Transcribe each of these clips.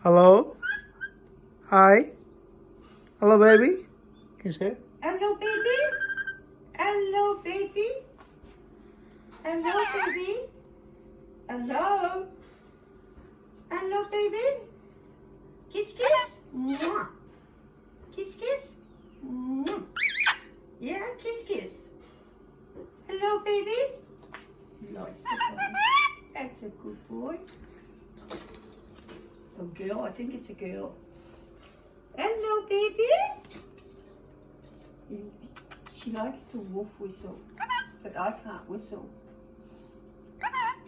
Hello? Hi? Hello, baby? Can you say it? Hello, baby. Hello, baby. Hello, baby. Hello. Hello, baby. Kiss, kiss. Mwah. Kiss, kiss. Mwah. Yeah, kiss, kiss. Hello, baby. Nice. That's a good boy. A girl, I think it's a girl. Hello, baby. She likes to wolf whistle, but I can't whistle.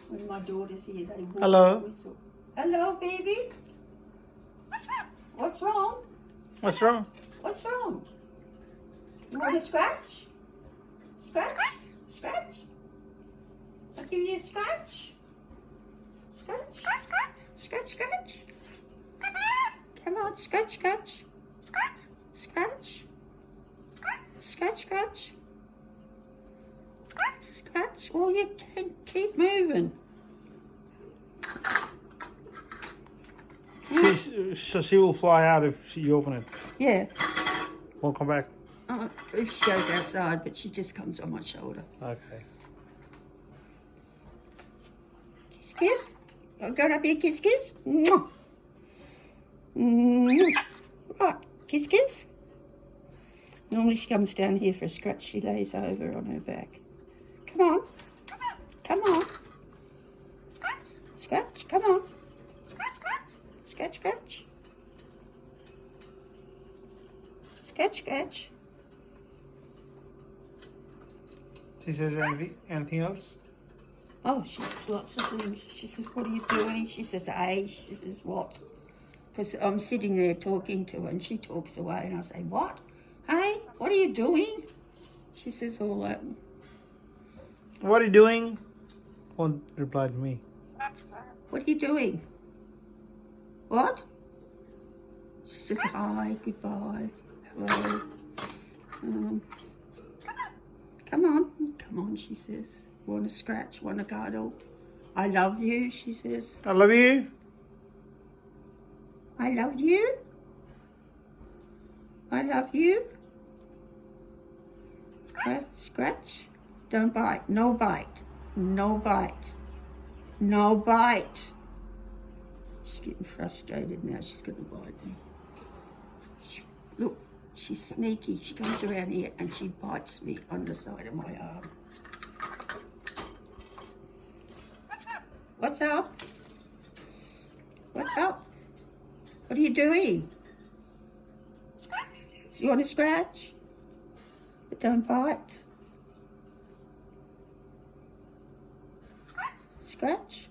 When my daughter's here, they wolf Hello. whistle. Hello, baby. What's wrong? What's wrong? What's wrong? You want to scratch? Scratch? Scratch? I'll give you a scratch. Scratch? Scratch, scratch. Come on, scratch, scratch. Scratch. Scratch, scratch. Scratch. Oh, you can keep moving. So she will fly out if you open it. Yeah. Won't come back. If she goes outside, but she just comes on my shoulder. Okay. Kiss, kiss. I'm going up here, kiss, kiss. Mwah. Mwah. Right, kiss, kiss. Normally she comes down here for a scratch. She lays over on her back. Come on. Come on. Scratch, come on. Scratch, scratch. Scratch, scratch. She says anything else? Oh, she says lots of things. She says, what are you doing? She says, hey. She says, what? Because I'm sitting there talking to her and she talks away and I say, what? Hey, what are you doing? She says all that. What are you doing? Won't reply to me. What are you doing? What? She says hi, goodbye, hello. Come on, she says. Want to scratch, want to cuddle. I love you, she says. I love you. I love you. I love you. Scratch, scratch. Don't bite. No bite. No bite. No bite. She's getting frustrated now. She's going to bite me. Look, she's sneaky. She comes around here and she bites me on the side of my arm. What's up? What's up? What are you doing? You want to scratch? But don't bite. Scratch.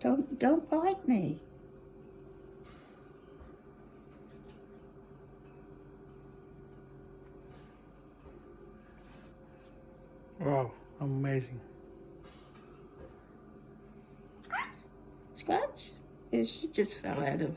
Don't bite me. Wow, amazing. Scratch? Yeah, she just fell out of